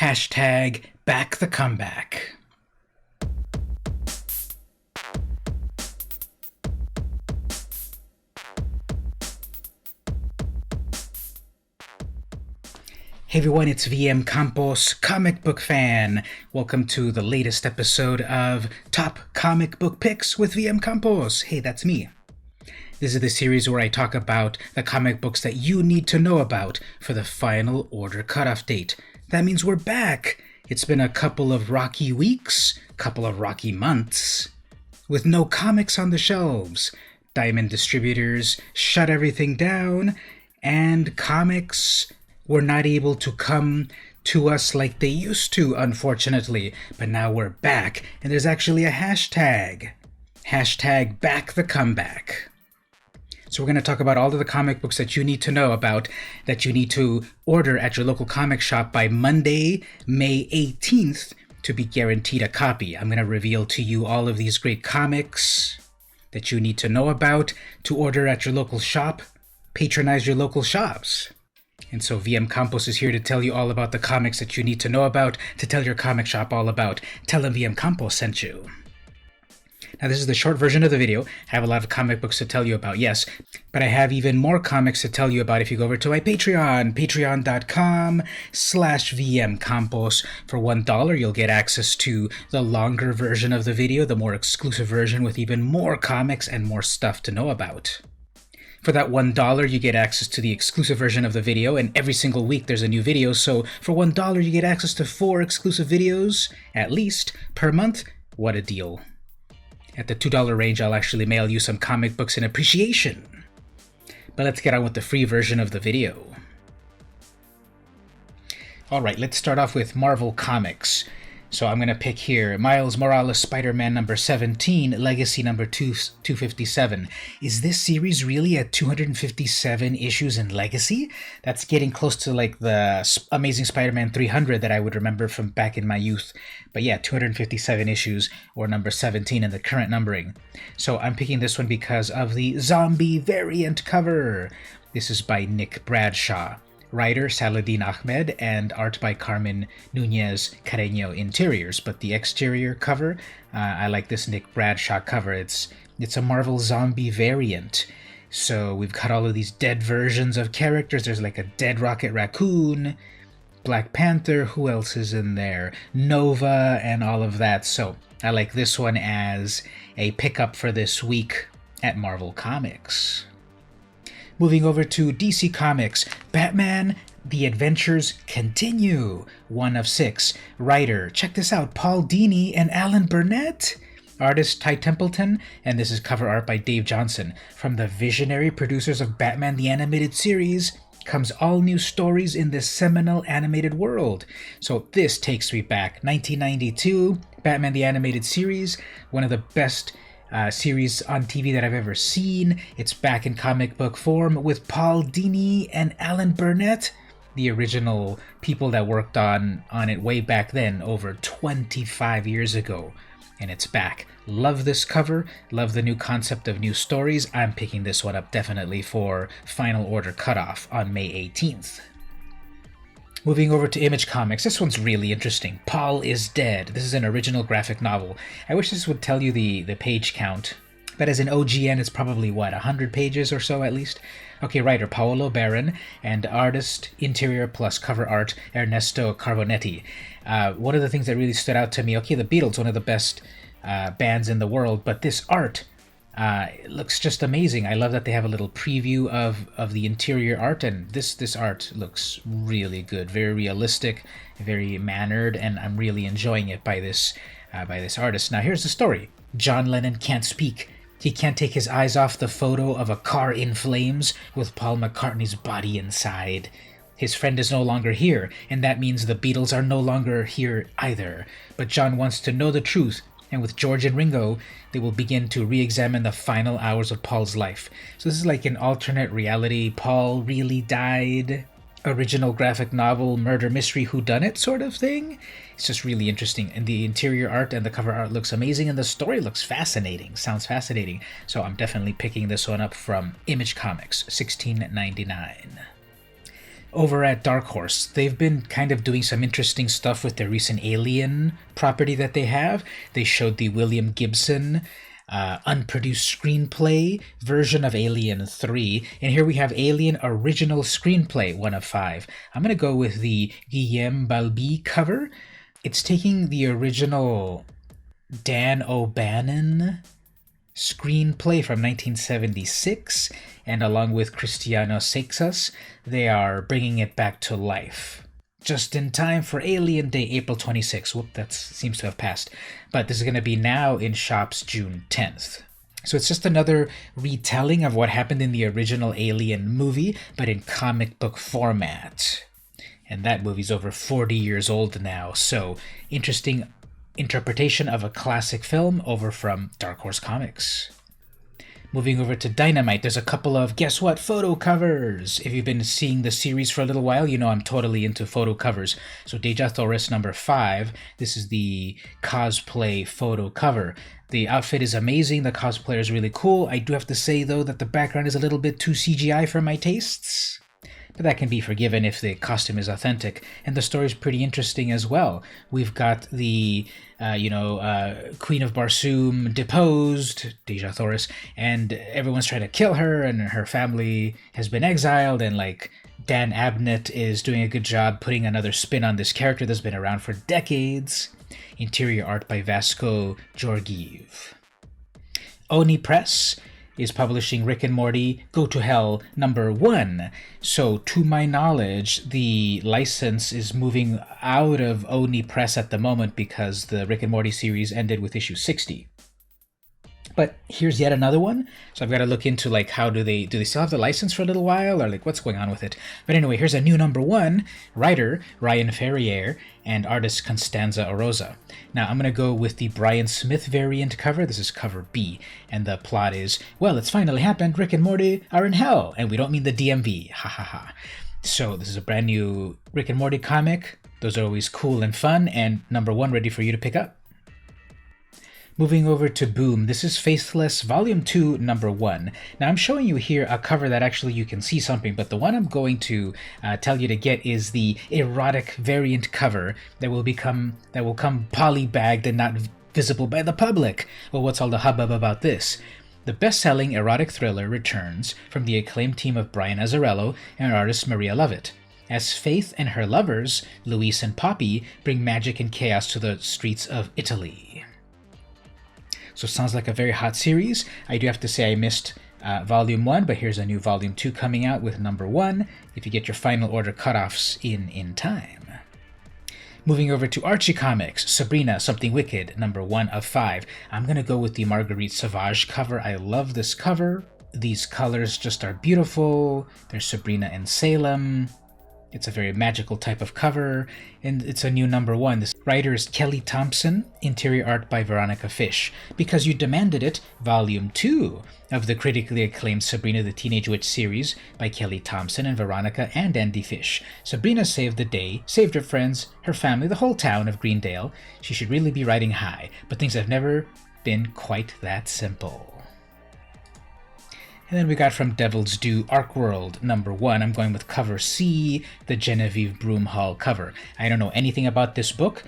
Hashtag back the comeback. Hey everyone, it's VM Campos, comic book fan. Welcome to the latest episode of Top Comic Book Picks with VM Campos. Hey, that's me. This is the series where I talk about the comic books that you need to know about for the final order cutoff date. That means we're back. It's been a couple of rocky weeks, couple of rocky months, with no comics on the shelves. Diamond distributors shut everything down, and comics were not able to come to us like they used to, unfortunately. But now we're back, and there's actually a hashtag. Hashtag back the comeback. So we're going to talk about all of the comic books that you need to know about, that you need to order at your local comic shop by Monday, May 18th, to be guaranteed a copy. I'm going to reveal to you all of these great comics that you need to know about to order at your local shop. Patronize your local shops. And so VM Campos is here to tell you all about the comics that you need to know about, to tell your comic shop all about. Tell them VM Campos sent you. Now this is the short version of the video. I have a lot of comic books to tell you about, yes, but I have even more comics to tell you about if you go over to my Patreon, patreon.com/VM Campos. For $1, you'll get access to the longer version of the video, the more exclusive version with even more comics and more stuff to know about. For that $1, you get access to the exclusive version of the video, and every single week there's a new video, so for $1 you get access to 4 exclusive videos, at least, per month. What a deal. At the $2 range, I'll actually mail you some comic books in appreciation. But let's get on with the free version of the video. Alright, let's start off with Marvel Comics. So I'm going to pick here Miles Morales Spider-Man number 17, Legacy number 257. Is this series really at 257 issues in Legacy? That's getting close to like the Amazing Spider-Man 300 that I would remember from back in my youth. But yeah, 257 issues, or number 17 in the current numbering. So I'm picking this one because of the zombie variant cover. This is by Nick Bradshaw. Writer Saladin Ahmed, and art by Carmen Nunez Carreño interiors. But the exterior cover, I like this Nick Bradshaw cover. It's a Marvel zombie variant. So we've got all of these dead versions of characters. There's like a dead Rocket Raccoon, Black Panther, who else is in there? Nova, and all of that. So I like this one as a pickup for this week at Marvel Comics. Moving over to DC Comics, Batman, The Adventures Continue, 1 of 6. Writer, check this out, Paul Dini and Alan Burnett. Artist, Ty Templeton, and this is cover art by Dave Johnson. From the visionary producers of Batman the Animated Series comes all new stories in this seminal animated world. So this takes me back. 1992, Batman the Animated Series, one of the best series on TV that I've ever seen. It's back in comic book form with Paul Dini and Alan Burnett, the original people that worked on it way back then, over 25 years ago. And it's back. Love this cover. Love the new concept of new stories. I'm picking this one up definitely for final order cutoff on May 18th. Moving over to Image Comics, this one's really interesting. Paul is Dead. This is an original graphic novel. I wish this would tell you the page count, but as an OGN, it's probably, 100 pages or so at least? Okay, writer Paolo Baron, and artist, interior plus cover art, Ernesto Carbonetti. One of the things that really stood out to me, okay, the Beatles, one of the best bands in the world, but this art, it looks just amazing. I love that they have a little preview of the interior art, and this art looks really good, very realistic, very mannered, and I'm really enjoying it by this artist. Now here's the story. John Lennon can't speak. He can't take his eyes off the photo of a car in flames with Paul McCartney's body inside. His friend is no longer here, and that means the Beatles are no longer here either. But John wants to know the truth, and with George and Ringo, they will begin to re-examine the final hours of Paul's life. So this is like an alternate reality, Paul really died, original graphic novel, murder mystery, whodunit sort of thing. It's just really interesting, and the interior art and the cover art looks amazing, and the story looks fascinating, sounds fascinating. So I'm definitely picking this one up from Image Comics, $16.99. over at Dark Horse. They've been kind of doing some interesting stuff with their recent Alien property that they have. They showed the William Gibson unproduced screenplay version of Alien 3, and here we have Alien original screenplay 1 of 5. I'm going to go with the Guillaume Balbi cover. It's taking the original Dan O'Bannon screenplay from 1976, and along with Cristiano Seixas, they are bringing it back to life. Just in time for Alien Day, April 26th. Whoop, that seems to have passed. But this is going to be now in shops June 10th. So it's just another retelling of what happened in the original Alien movie, but in comic book format. And that movie's over 40 years old now, so interesting interpretation of a classic film over from Dark Horse Comics. Moving over to Dynamite, there's a couple of, guess what, photo covers. If you've been seeing the series for a little while, you know I'm totally into photo covers. So Deja Thoris number 5, this is the cosplay photo cover. The outfit is amazing, the cosplayer is really cool. I do have to say, though, that the background is a little bit too CGI for my tastes. But that can be forgiven if the costume is authentic. And the story is pretty interesting as well. We've got the, Queen of Barsoom deposed, Deja Thoris, and everyone's trying to kill her, and her family has been exiled, and, Dan Abnett is doing a good job putting another spin on this character that's been around for decades. Interior art by Vasco Georgiev. Oni Press is publishing Rick and Morty Go to Hell number 1. So to my knowledge, the license is moving out of Oni Press at the moment because the Rick and Morty series ended with issue 60. But here's yet another one. So I've got to look into how do they still have the license for a little while, or what's going on with it. But anyway, here's a new number 1, writer Ryan Ferrier and artist Constanza Oroza. Now I'm going to go with the Brian Smith variant cover. This is cover B, and the plot is, well, it's finally happened, Rick and Morty are in hell, and we don't mean the DMV, ha ha ha. So this is a brand new Rick and Morty comic. Those are always cool and fun, and number 1 ready for you to pick up. Moving over to Boom, this is Faithless Volume 2, Number 1. Now I'm showing you here a cover that actually you can see something, but the one I'm going to tell you to get is the erotic variant cover that will come polybagged and not visible by the public. Well, what's all the hubbub about this? The best-selling erotic thriller returns from the acclaimed team of Brian Azzarello and artist Maria Lovett, as Faith and her lovers, Luis and Poppy, bring magic and chaos to the streets of Italy. So it sounds like a very hot series. I do have to say I missed Volume 1, but here's a new Volume 2 coming out with number 1, if you get your final order cutoffs in time. Moving over to Archie Comics, Sabrina, Something Wicked, number 1 of 5. I'm going to go with the Marguerite Sauvage cover. I love this cover. These colors just are beautiful. There's Sabrina in Salem. It's a very magical type of cover, and it's a new number 1. This writer is Kelly Thompson, interior art by Veronica Fish. Because You Demanded It, Volume 2 of the critically acclaimed Sabrina the Teenage Witch series by Kelly Thompson and Veronica and Andy Fish. Sabrina saved the day, saved her friends, her family, the whole town of Greendale. She should really be riding high, but things have never been quite that simple. And then we got from Devil's Due, Arc World, number 1. I'm going with cover C, the Genevieve Broomhall cover. I don't know anything about this book.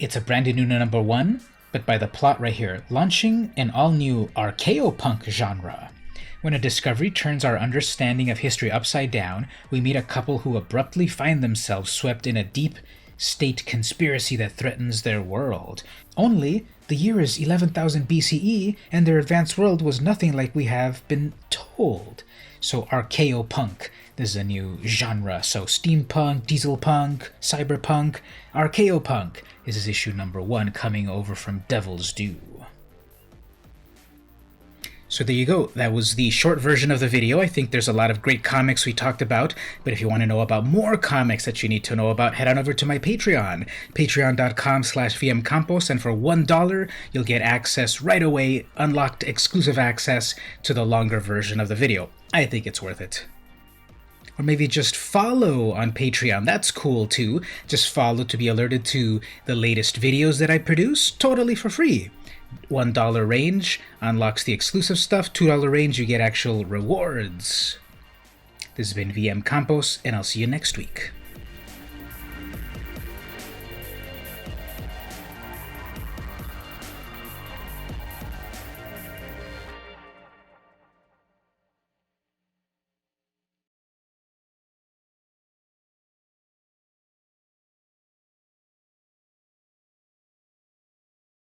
It's a brand new number 1, but by the plot right here, launching an all-new archaeopunk genre. When a discovery turns our understanding of history upside down, we meet a couple who abruptly find themselves swept in a deep state conspiracy that threatens their world. Only, the year is 11,000 BCE, and their advanced world was nothing like we have been told. So archaeopunk, this is a new genre. So steampunk, dieselpunk, cyberpunk, archaeopunk. This is issue number 1 coming over from Devil's Due. So there you go. That was the short version of the video. I think there's a lot of great comics we talked about, but if you want to know about more comics that you need to know about, head on over to my Patreon, patreon.com/vmcampos, and for $1, you'll get access right away, unlocked exclusive access to the longer version of the video. I think it's worth it. Or maybe just follow on Patreon. That's cool too. Just follow to be alerted to the latest videos that I produce, totally for free. $1 range unlocks the exclusive stuff. $2 range, you get actual rewards. This has been VM Campos, and I'll see you next week.